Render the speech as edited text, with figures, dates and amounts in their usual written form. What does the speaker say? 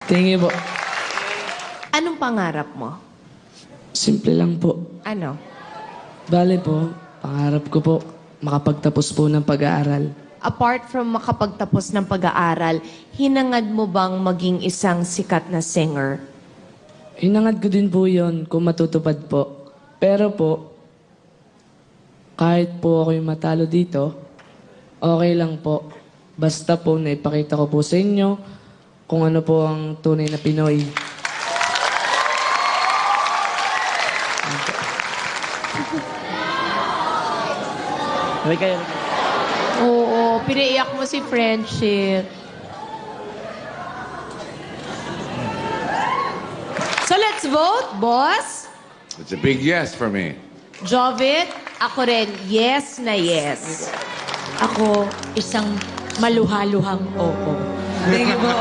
Thank you po. Anong pangarap mo? Simple lang po. Ano? Bale po, pangarap ko po, makapagtapos po ng pag-aaral. Apart from makapagtapos ng pag-aaral, hinangad mo bang maging isang sikat na singer? Hinangad ko din po yun kung matutupad po. Pero po, kahit po ako yung matalo dito, okay lang po. Basta po, naipakita ko po sa inyo kung ano po ang tunay na Pinoy. Oo, pinaiyak mo si Friendship. So let's vote, boss. It's a big yes for me. Jovit, ako rin, yes na yes. Ako, isang maluhaluhang oo. Thank you po.